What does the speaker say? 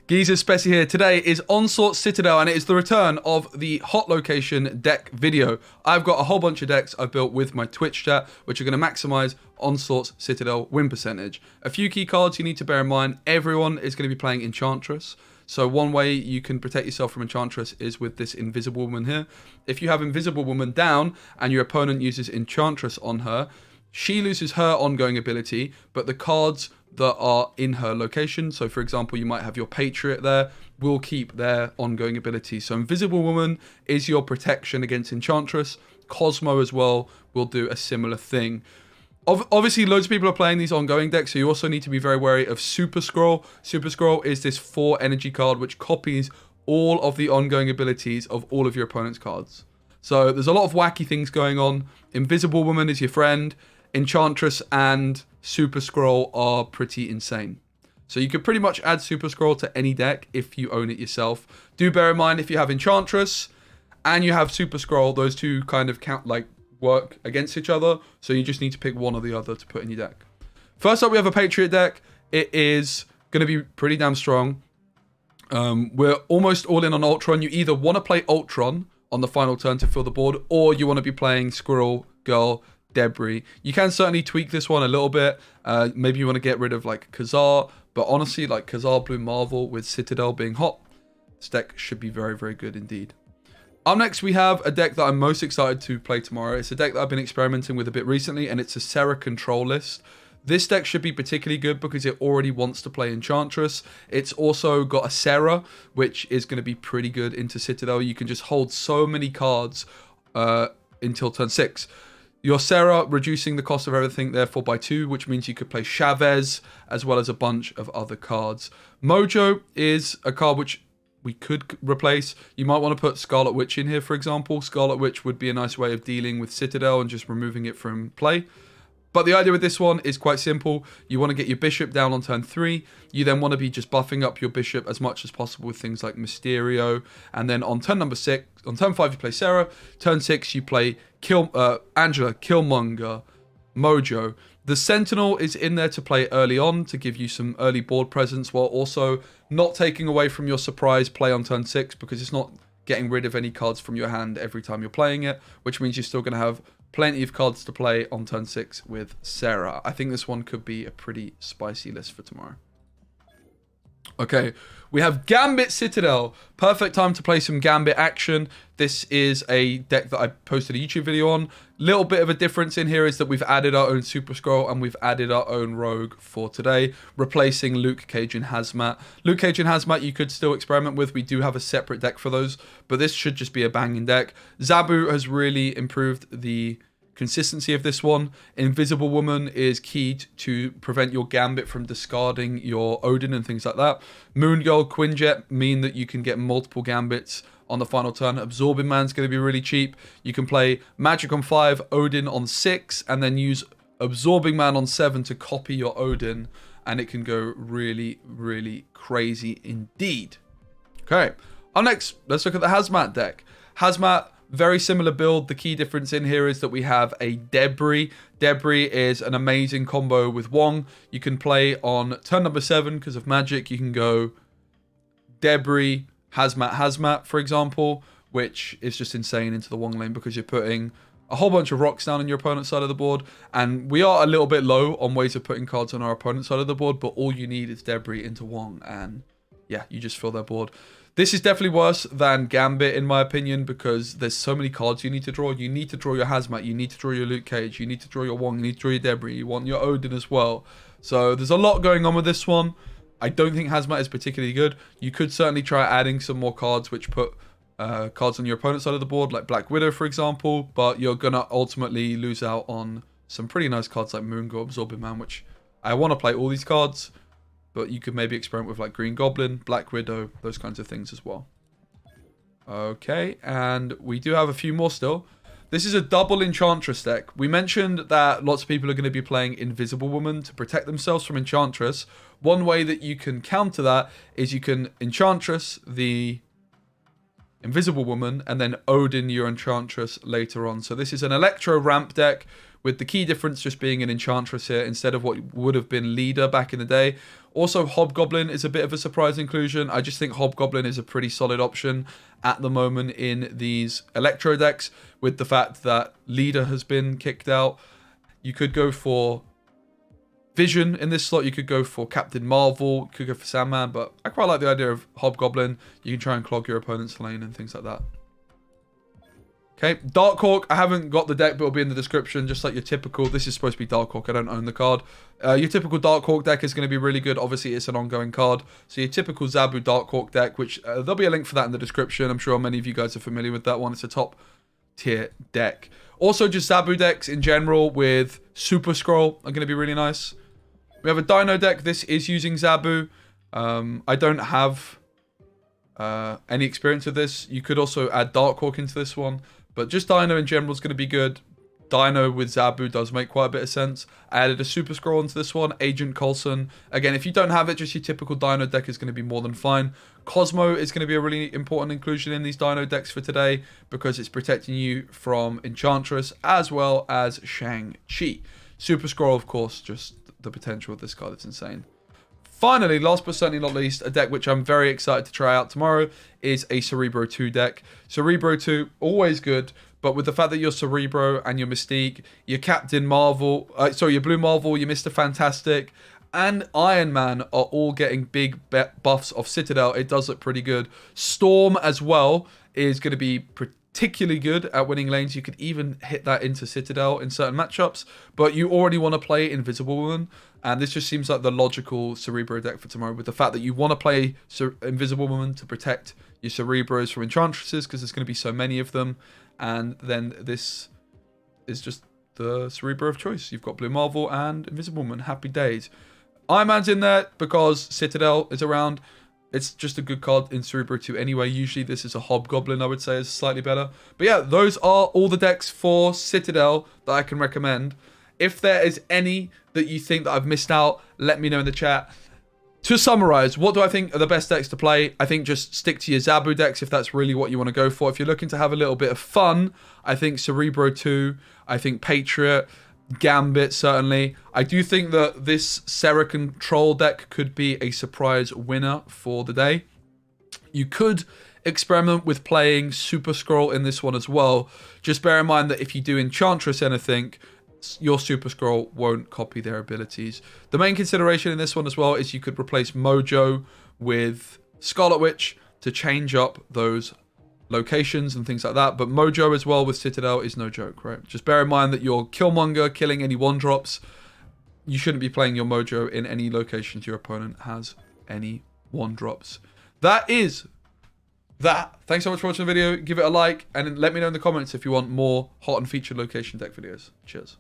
Geezer Speci here. Today is Onslaught Citadel, and it is the return of the hot location deck video. I've got a whole bunch of decks I've built with my Twitch chat, which are going to maximize Onslaught's Citadel win percentage. A few key cards you need to bear in mind. Everyone is going to be playing Enchantress. So one way you can protect yourself from Enchantress is with this Invisible Woman here. If you have Invisible Woman down and your opponent uses Enchantress on her, she loses her ongoing ability, but the cards that are in her location, so for example you might have your Patriot there, will keep their ongoing ability. So Invisible Woman is your protection against Enchantress. Cosmo as well will do a similar thing. Obviously loads of people are playing these ongoing decks, so you also need to be very wary of Super Scroll. Super Scroll is this 4 energy card which copies all of the ongoing abilities of all of your opponent's cards. So there's a lot of wacky things going on. Invisible Woman is your friend. Enchantress and Super Scroll are pretty insane. So you could pretty much add Super Scroll to any deck if you own it yourself. Do bear in mind, if you have Enchantress and you have Super Scroll, those two kind of work against each other. So you just need to pick one or the other to put in your deck. First up, we have a Patriot deck. It is going to be pretty damn strong. We're almost all in on Ultron. You either want to play Ultron on the final turn to fill the board, or you want to be playing Squirrel, Girl, Debris. You can certainly tweak this one a little bit. Maybe you want to get rid of like Khazar, but honestly, like Khazar Blue Marvel with Citadel being hot, this deck should be very, very good indeed. Up next, we have a deck that I'm most excited to play tomorrow. It's a deck that I've been experimenting with a bit recently, and it's a Serra control list. This deck should be particularly good because it already wants to play Enchantress. It's also got a Serra, which is going to be pretty good into Citadel. You can just hold so many cards until turn 6. Your Serra reducing the cost of everything, therefore, by 2, which means you could play Chavez as well as a bunch of other cards. Mojo is a card which we could replace. You might want to put Scarlet Witch in here, for example. Scarlet Witch would be a nice way of dealing with Citadel and just removing it from play. But the idea with this one is quite simple. You want to get your Bishop down on turn 3. You then want to be just buffing up your Bishop as much as possible with things like Mysterio. And then on turn 5 you play Serra. Turn 6 you play Angela, Killmonger, Mojo. The Sentinel is in there to play early on to give you some early board presence, while also not taking away from your surprise play on turn 6, because it's not getting rid of any cards from your hand every time you're playing it, which means you're still going to have plenty of cards to play on turn 6 with Serra. I think this one could be a pretty spicy list for tomorrow. Okay, we have Gambit Citadel. Perfect time to play some Gambit action. This is a deck that I posted a YouTube video on. Little bit of a difference in here is that we've added our own Super Scroll and we've added our own Rogue for today, replacing Luke Cage and Hazmat. Luke Cage and Hazmat you could still experiment with. We do have a separate deck for those, but this should just be a banging deck. Zabu has really improved the consistency of this one. Invisible Woman is keyed to prevent your Gambit from discarding your Odin and things like that. Moon Girl, Quinjet mean that you can get multiple Gambits on the final turn. Absorbing Man's going to be really cheap. You can play Magic on 5, Odin on 6, and then use Absorbing Man on 7 to copy your Odin, and it can go really, really crazy indeed. Okay, up next, let's look at the Hazmat deck. Hazmat, very similar build. The key difference in here is that we have a Debris. Debris is an amazing combo with Wong. You can play on turn number 7 because of magic. You can go Debris, Hazmat, for example, which is just insane into the Wong lane because you're putting a whole bunch of rocks down on your opponent's side of the board. And we are a little bit low on ways of putting cards on our opponent's side of the board, but all you need is Debris into Wong, and yeah, you just fill their board. This is definitely worse than Gambit, in my opinion, because there's so many cards you need to draw. You need to draw your Hazmat, you need to draw your Luke Cage, you need to draw your Wong, you need to draw your Debris, you want your Odin as well. So there's a lot going on with this one. I don't think Hazmat is particularly good. You could certainly try adding some more cards which put cards on your opponent's side of the board, like Black Widow, for example, but you're going to ultimately lose out on some pretty nice cards like Moon Girl, Absorbing Man, which I want to play all these cards, but you could maybe experiment with like Green Goblin, Black Widow, those kinds of things as well. Okay, and we do have a few more still. This is a double Enchantress deck. We mentioned that lots of people are going to be playing Invisible Woman to protect themselves from Enchantress. One way that you can counter that is you can Enchantress the Invisible Woman and then Odin your Enchantress later on. So this is an Electro ramp deck with the key difference just being an Enchantress here instead of what would have been Leader back in the day. Also, Hobgoblin is a bit of a surprise inclusion. I just think Hobgoblin is a pretty solid option at the moment in these Electro decks, with the fact that Leader has been kicked out. You could go for Vision in this slot, you could go for Captain Marvel, you could go for Sandman, but I quite like the idea of Hobgoblin. You can try and clog your opponent's lane and things like that. Okay, Darkhawk, I haven't got the deck, but it'll be in the description, just like your typical, this is supposed to be Darkhawk, I don't own the card. Your typical Darkhawk deck is going to be really good, obviously it's an ongoing card. So your typical Zabu Darkhawk deck, which there'll be a link for that in the description, I'm sure many of you guys are familiar with that one, it's a top tier deck. Also just Zabu decks in general with Super Scroll are going to be really nice. We have a Dino deck. This is using Zabu. I don't have any experience with this. You could also add Darkhawk into this one. But just Dino in general is going to be good. Dino with Zabu does make quite a bit of sense. I added a Super Scroll into this one. Agent Coulson. Again, if you don't have it, just your typical Dino deck is going to be more than fine. Cosmo is going to be a really important inclusion in these Dino decks for today because it's protecting you from Enchantress as well as Shang-Chi. Super Scroll, of course, just the potential of this card is insane. Finally, last but certainly not least, a deck which I'm very excited to try out tomorrow is a Cerebro 2 deck. Cerebro 2, always good, but with the fact that you're Cerebro and your Mystique, your Captain Marvel, your Blue Marvel, your Mr. Fantastic, and Iron Man are all getting big buffs off Citadel, it does look pretty good. Storm as well is going to be particularly good at winning lanes. You could even hit that into Citadel in certain matchups, but you already want to play Invisible Woman, and this just seems like the logical Cerebro deck for tomorrow, with the fact that you want to play Invisible Woman to protect your Cerebros from Enchantresses, because there's going to be so many of them, and then this is just the Cerebro of choice. You've got Blue Marvel and Invisible Woman. Happy days. Iron Man's in there because Citadel is around. It's just a good card in Cerebro 2 anyway. Usually this is a Hobgoblin, I would say, is slightly better. But yeah, those are all the decks for Citadel that I can recommend. If there is any that you think that I've missed out, let me know in the chat. To summarize, what do I think are the best decks to play? I think just stick to your Zabu decks if that's really what you want to go for. If you're looking to have a little bit of fun, I think Cerebro 2, I think Patriot, Gambit, certainly. I do think that this Serra Control deck could be a surprise winner for the day. You could experiment with playing Super Scroll in this one as well. Just bear in mind that if you do Enchantress anything, your Super Scroll won't copy their abilities. The main consideration in this one as well is you could replace Mojo with Scarlet Witch to change up those locations and things like that, but Mojo as well with Citadel is no joke, right? Just bear in mind that you're Killmonger, killing any 1-drops. You shouldn't be playing your Mojo in any locations your opponent has any 1-drops. That is that. Thanks so much for watching the video. Give it a like and let me know in the comments if you want more hot and featured location deck videos. Cheers.